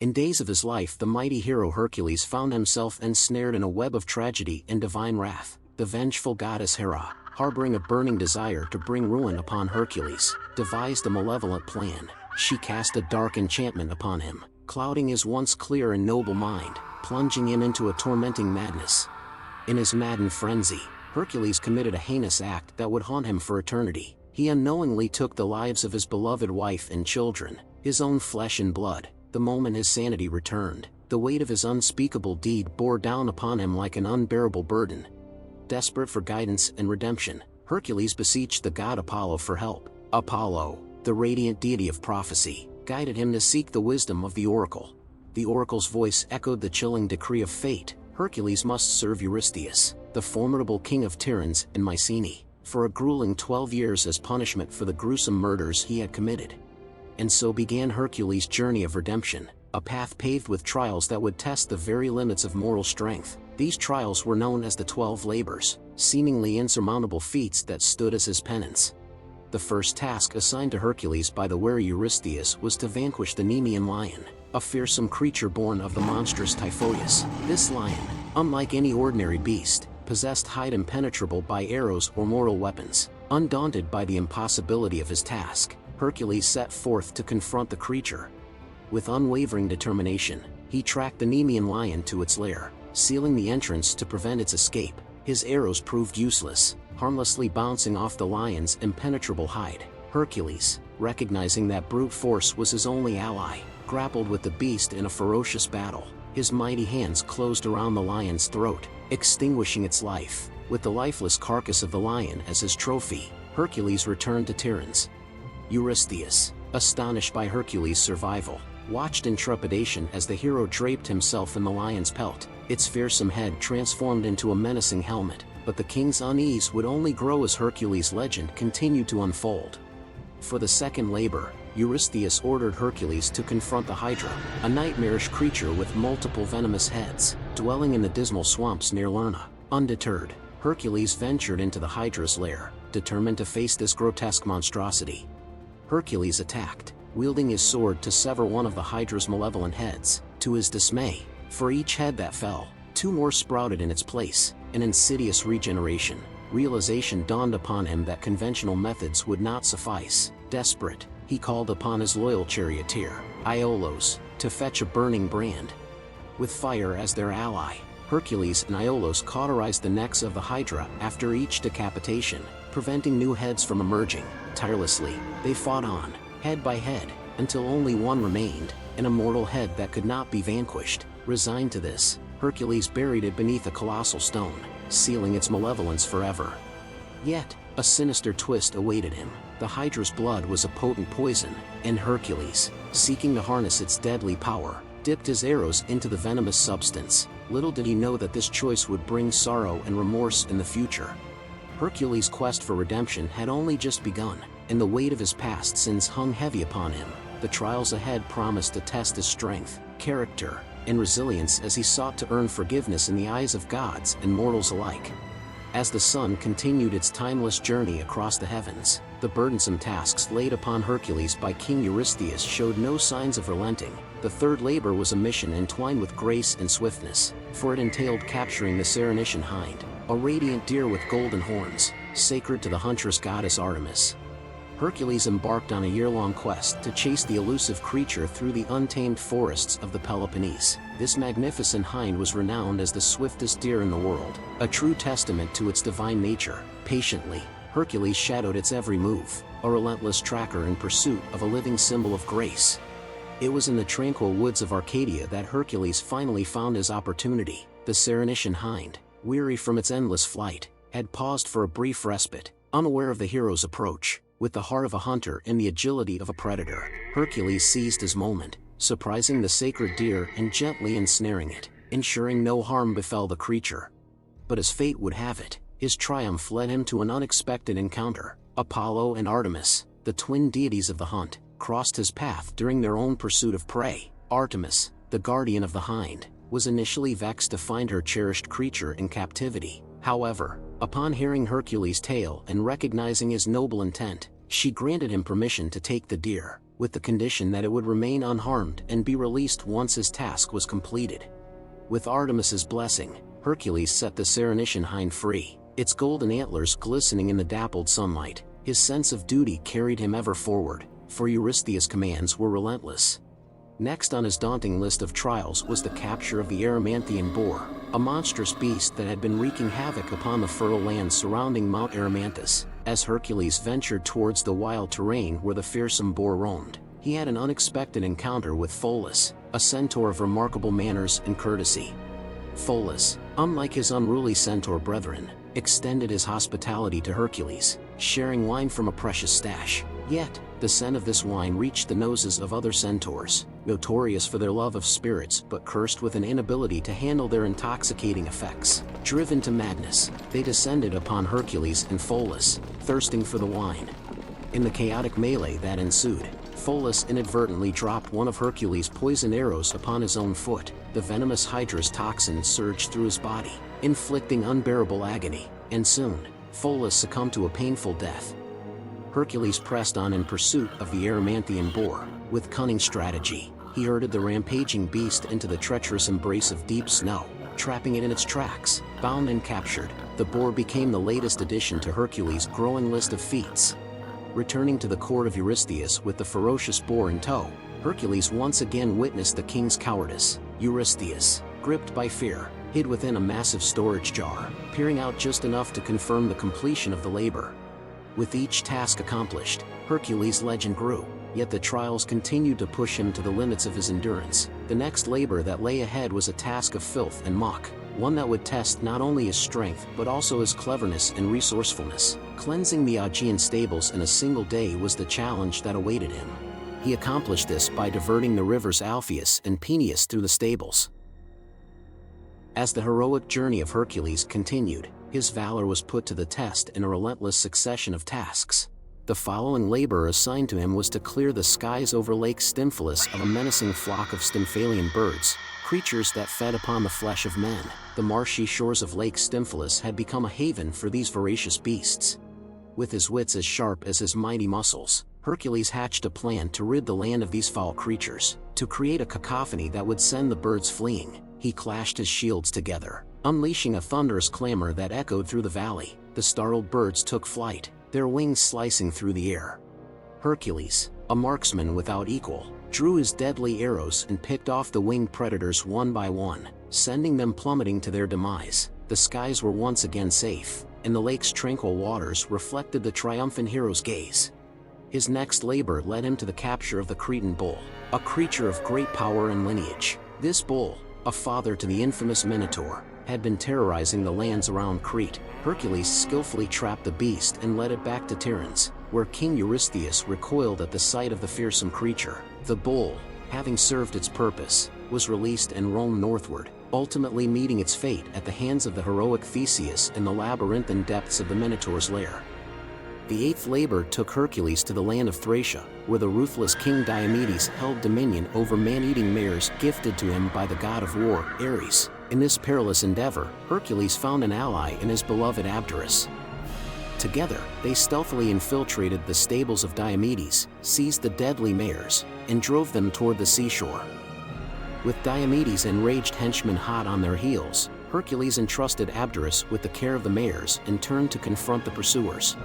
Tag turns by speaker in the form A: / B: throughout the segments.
A: In days of his life, the mighty hero Hercules found himself ensnared in a web of tragedy and divine wrath. The vengeful goddess Hera, harboring a burning desire to bring ruin upon Hercules, devised a malevolent plan. She cast a dark enchantment upon him, clouding his once clear and noble mind, plunging him into a tormenting madness. In his maddened frenzy, Hercules committed a heinous act that would haunt him for eternity. He unknowingly took the lives of his beloved wife and children, his own flesh and blood. The moment his sanity returned, the weight of his unspeakable deed bore down upon him like an unbearable burden. Desperate for guidance and redemption, Hercules beseeched the god Apollo for help. Apollo, the radiant deity of prophecy, guided him to seek the wisdom of the oracle. The oracle's voice echoed the chilling decree of fate: Hercules must serve Eurystheus, the formidable king of Tiryns and Mycenae, for a grueling 12 years as punishment for the gruesome murders he had committed. And so began Hercules' journey of redemption, a path paved with trials that would test the very limits of mortal strength. These trials were known as the 12 labors, seemingly insurmountable feats that stood as his penance. The first task assigned to Hercules by the wary Eurystheus was to vanquish the Nemean Lion, a fearsome creature born of the monstrous Typhoeus. This lion, unlike any ordinary beast, possessed hide impenetrable by arrows or mortal weapons. Undaunted by the impossibility of his task, Hercules set forth to confront the creature. With unwavering determination, he tracked the Nemean lion to its lair, sealing the entrance to prevent its escape. His arrows proved useless, harmlessly bouncing off the lion's impenetrable hide. Hercules, recognizing that brute force was his only ally, grappled with the beast in a ferocious battle. His mighty hands closed around the lion's throat, extinguishing its life. With the lifeless carcass of the lion as his trophy, Hercules returned to Tiryns. Eurystheus, astonished by Hercules' survival, watched in trepidation as the hero draped himself in the lion's pelt. Its fearsome head transformed into a menacing helmet, but the king's unease would only grow as Hercules' legend continued to unfold. For the second labor, Eurystheus ordered Hercules to confront the Hydra, a nightmarish creature with multiple venomous heads, dwelling in the dismal swamps near Lerna. Undeterred, Hercules ventured into the Hydra's lair, determined to face this grotesque monstrosity. Hercules attacked, wielding his sword to sever one of the Hydra's malevolent heads. To his dismay, for each head that fell, 2 more sprouted in its place, an insidious regeneration. Realization dawned upon him that conventional methods would not suffice. Desperate, he called upon his loyal charioteer, Iolaus, to fetch a burning brand. With fire as their ally, Hercules and Iolaus cauterized the necks of the Hydra after each decapitation, preventing new heads from emerging. Tirelessly, they fought on, head by head, until only one remained, an immortal head that could not be vanquished. Resigned to this, Hercules buried it beneath a colossal stone, sealing its malevolence forever. Yet, a sinister twist awaited him. The Hydra's blood was a potent poison, and Hercules, seeking to harness its deadly power, dipped his arrows into the venomous substance. Little did he know that this choice would bring sorrow and remorse in the future. Hercules' quest for redemption had only just begun, and the weight of his past sins hung heavy upon him. The trials ahead promised to test his strength, character, and resilience as he sought to earn forgiveness in the eyes of gods and mortals alike. As the sun continued its timeless journey across the heavens, the burdensome tasks laid upon Hercules by King Eurystheus showed no signs of relenting. The third labor was a mission entwined with grace and swiftness, for it entailed capturing the Ceryneian Hind, a radiant deer with golden horns, sacred to the huntress goddess Artemis. Hercules embarked on a year-long quest to chase the elusive creature through the untamed forests of the Peloponnese. This magnificent hind was renowned as the swiftest deer in the world, a true testament to its divine nature. Patiently, Hercules shadowed its every move, a relentless tracker in pursuit of a living symbol of grace. It was in the tranquil woods of Arcadia that Hercules finally found his opportunity. The Ceryneian Hind, weary from its endless flight, had paused for a brief respite, unaware of the hero's approach. With the heart of a hunter and the agility of a predator, Hercules seized his moment, surprising the sacred deer and gently ensnaring it, ensuring no harm befell the creature. But as fate would have it, his triumph led him to an unexpected encounter. Apollo and Artemis, the twin deities of the hunt, crossed his path during their own pursuit of prey. Artemis, the guardian of the hind, was initially vexed to find her cherished creature in captivity. However, upon hearing Hercules' tale and recognizing his noble intent, she granted him permission to take the deer. with the condition that it would remain unharmed and be released once his task was completed. With Artemis's blessing, Hercules set the Ceryneian Hind free, its golden antlers glistening in the dappled sunlight. His sense of duty carried him ever forward, for Eurystheus' commands were relentless. Next on his daunting list of trials was the capture of the Erymanthian Boar, a monstrous beast that had been wreaking havoc upon the fertile lands surrounding Mount Erymanthus. As Hercules ventured towards the wild terrain where the fearsome boar roamed, he had an unexpected encounter with Pholus, a centaur of remarkable manners and courtesy. Pholus, unlike his unruly centaur brethren, extended his hospitality to Hercules, sharing wine from a precious stash. Yet, the scent of this wine reached the noses of other centaurs, notorious for their love of spirits but cursed with an inability to handle their intoxicating effects. Driven to madness, they descended upon Hercules and Pholus, thirsting for the wine. In the chaotic melee that ensued, Pholus inadvertently dropped one of Hercules' poison arrows upon his own foot. The venomous Hydra's toxin surged through his body, inflicting unbearable agony, and soon, Pholus succumbed to a painful death. Hercules pressed on in pursuit of the Erymanthian Boar. With cunning strategy, he herded the rampaging beast into the treacherous embrace of deep snow, trapping it in its tracks. Bound and captured, the boar became the latest addition to Hercules' growing list of feats. Returning to the court of Eurystheus with the ferocious boar in tow, Hercules once again witnessed the king's cowardice. Eurystheus, gripped by fear, hid within a massive storage jar, peering out just enough to confirm the completion of the labor. With each task accomplished, Hercules' legend grew, yet the trials continued to push him to the limits of his endurance. The next labor that lay ahead was a task of filth and muck, one that would test not only his strength but also his cleverness and resourcefulness. Cleansing the Augean Stables in a single day was the challenge that awaited him. He accomplished this by diverting the rivers Alpheus and Peneus through the stables. As the heroic journey of Hercules continued, his valor was put to the test in a relentless succession of tasks. The following labor assigned to him was to clear the skies over Lake Stymphalis of a menacing flock of Stymphalian birds, creatures that fed upon the flesh of men. The marshy shores of Lake Stymphalis had become a haven for these voracious beasts. With his wits as sharp as his mighty muscles, Hercules hatched a plan to rid the land of these foul creatures. To create a cacophony that would send the birds fleeing, he clashed his shields together, unleashing a thunderous clamor that echoed through the valley. The startled birds took flight, their wings slicing through the air. Hercules, a marksman without equal, drew his deadly arrows and picked off the winged predators one by one, sending them plummeting to their demise. The skies were once again safe, and the lake's tranquil waters reflected the triumphant hero's gaze. His next labor led him to the capture of the Cretan Bull, a creature of great power and lineage. This bull, a father to the infamous Minotaur, had been terrorizing the lands around Crete. Hercules skillfully trapped the beast and led it back to Tiryns, where King Eurystheus recoiled at the sight of the fearsome creature. The bull, having served its purpose, was released and roamed northward, ultimately meeting its fate at the hands of the heroic Theseus in the labyrinthine depths of the Minotaur's lair. The eighth labor took Hercules to the land of Thracia, where the ruthless King Diomedes held dominion over man-eating mares gifted to him by the god of war, Ares. In this perilous endeavor, Hercules found an ally in his beloved Abderus. Together, they stealthily infiltrated the stables of Diomedes, seized the deadly mares, and drove them toward the seashore. With Diomedes' enraged henchmen hot on their heels, Hercules entrusted Abderus with the care of the mares and turned to confront the pursuers.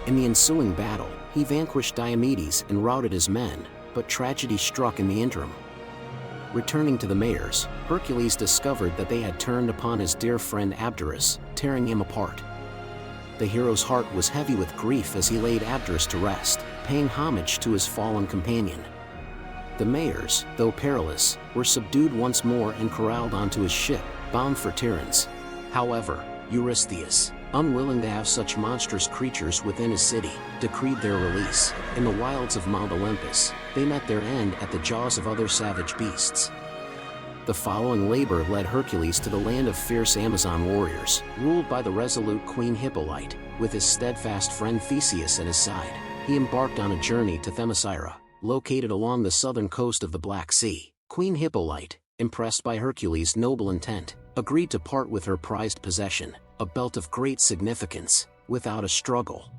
A: In the ensuing battle, he vanquished Diomedes and routed his men, but tragedy struck in the interim. Returning to the mares, Hercules discovered that they had turned upon his dear friend Abderus, tearing him apart. The hero's heart was heavy with grief as he laid Abderus to rest, paying homage to his fallen companion. The mares, though perilous, were subdued once more and corralled onto his ship, bound for Tiryns. However, Eurystheus, unwilling to have such monstrous creatures within his city, decreed their release. In the wilds of Mount Olympus, they met their end at the jaws of other savage beasts. The following labor led Hercules to the land of fierce Amazon warriors, ruled by the resolute Queen Hippolyta. With his steadfast friend Theseus at his side, he embarked on a journey to Themyscira, located along the southern coast of the Black Sea. Queen Hippolyta, impressed by Hercules' noble intent, agreed to part with her prized possession, a belt of great significance, without a struggle.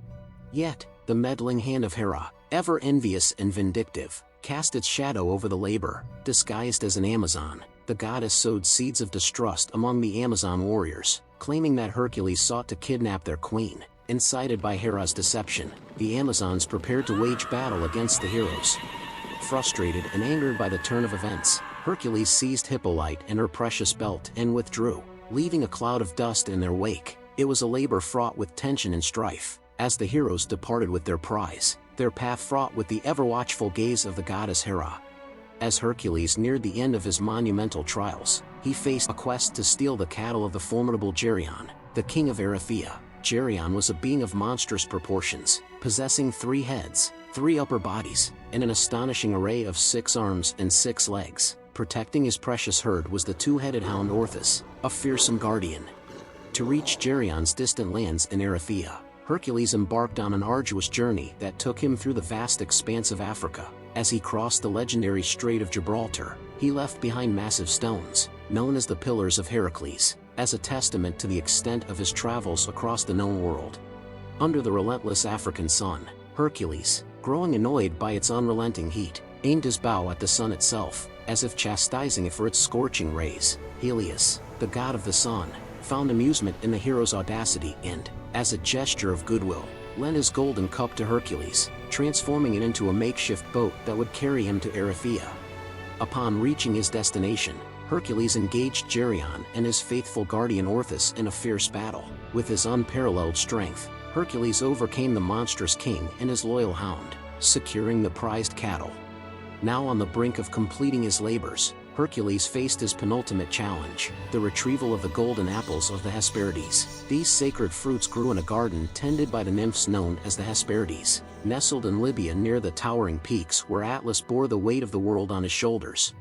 A: Yet, the meddling hand of Hera, ever envious and vindictive, cast its shadow over the labor. Disguised as an Amazon, the goddess sowed seeds of distrust among the Amazon warriors, claiming that Hercules sought to kidnap their queen. Incited by Hera's deception, the Amazons prepared to wage battle against the heroes. Frustrated and angered by the turn of events, Hercules seized Hippolyta and her precious belt and withdrew, leaving a cloud of dust in their wake. It was a labor fraught with tension and strife. As the heroes departed with their prize, their path fraught with the ever-watchful gaze of the goddess Hera. As Hercules neared the end of his monumental trials, he faced a quest to steal the cattle of the formidable Geryon, the king of Erythea. Geryon was a being of monstrous proportions, possessing 3 heads, 3 upper bodies, and an astonishing array of 6 arms and 6 legs. Protecting his precious herd was the 2-headed hound Orthus, a fearsome guardian. To reach Geryon's distant lands in Erythea, Hercules embarked on an arduous journey that took him through the vast expanse of Africa. As he crossed the legendary Strait of Gibraltar, he left behind massive stones, known as the Pillars of Heracles, as a testament to the extent of his travels across the known world. Under the relentless African sun, Hercules, growing annoyed by its unrelenting heat, aimed his bow at the sun itself, as if chastising it for its scorching rays. Helios, the god of the sun, found amusement in the hero's audacity and, as a gesture of goodwill, lent his golden cup to Hercules, transforming it into a makeshift boat that would carry him to Erythea. Upon reaching his destination, Hercules engaged Geryon and his faithful guardian Orthus in a fierce battle. With his unparalleled strength, Hercules overcame the monstrous king and his loyal hound, securing the prized cattle. Now on the brink of completing his labors, Hercules faced his penultimate challenge, the retrieval of the golden apples of the Hesperides. These sacred fruits grew in a garden tended by the nymphs known as the Hesperides, nestled in Libya near the towering peaks where Atlas bore the weight of the world on his shoulders.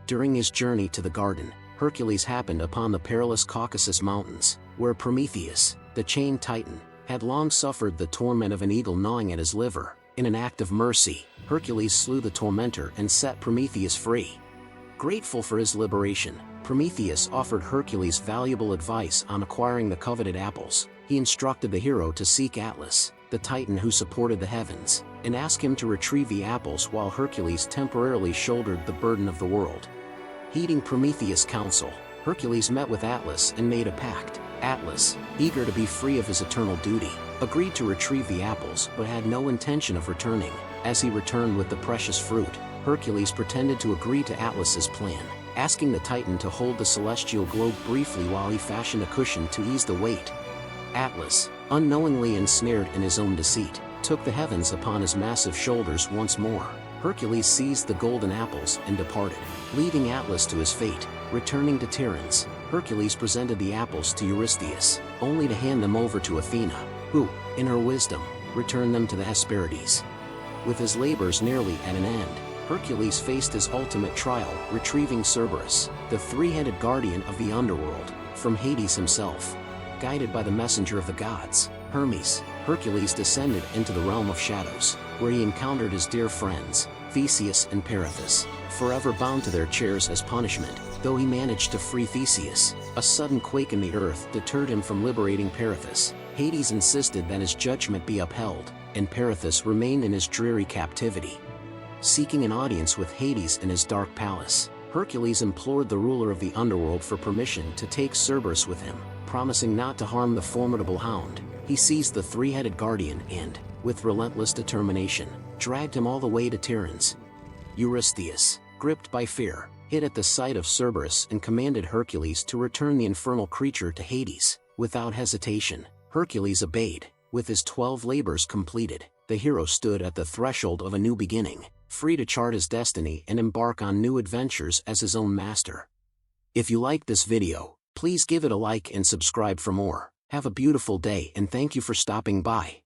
A: During his journey to the garden, Hercules happened upon the perilous Caucasus Mountains, where Prometheus, the chained titan, had long suffered the torment of an eagle gnawing at his liver. In an act of mercy, Hercules slew the tormentor and set Prometheus free. Grateful for his liberation, Prometheus offered Hercules valuable advice on acquiring the coveted apples. He instructed the hero to seek Atlas, the titan who supported the heavens, and ask him to retrieve the apples while Hercules temporarily shouldered the burden of the world. Heeding Prometheus' counsel, Hercules met with Atlas and made a pact. Atlas, eager to be free of his eternal duty, agreed to retrieve the apples but had no intention of returning. As he returned with the precious fruit, Hercules pretended to agree to Atlas's plan, asking the Titan to hold the celestial globe briefly while he fashioned a cushion to ease the weight. Atlas, unknowingly ensnared in his own deceit, took the heavens upon his massive shoulders once more. Hercules seized the golden apples and departed, leaving Atlas to his fate. Returning to Tiryns, Hercules presented the apples to Eurystheus, only to hand them over to Athena, who, in her wisdom, returned them to the Hesperides. With his labors nearly at an end, Hercules faced his ultimate trial, retrieving Cerberus, the 3-headed guardian of the underworld, from Hades himself. Guided by the messenger of the gods, Hermes, Hercules descended into the realm of shadows, where he encountered his dear friends, Theseus and Perithous, forever bound to their chairs as punishment. Though he managed to free Theseus, a sudden quake in the earth deterred him from liberating Perithous. Hades insisted that his judgment be upheld, and Perithous remained in his dreary captivity. Seeking an audience with Hades in his dark palace, Hercules implored the ruler of the underworld for permission to take Cerberus with him. Promising not to harm the formidable hound, he seized the 3-headed guardian and, with relentless determination, dragged him all the way to Tiryns. Eurystheus, gripped by fear, hid at the sight of Cerberus and commanded Hercules to return the infernal creature to Hades. Without hesitation, Hercules obeyed. With his 12 labors completed, the hero stood at the threshold of a new beginning, free to chart his destiny and embark on new adventures as his own master. If you liked this video, please give it a like and subscribe for more. Have a beautiful day and thank you for stopping by.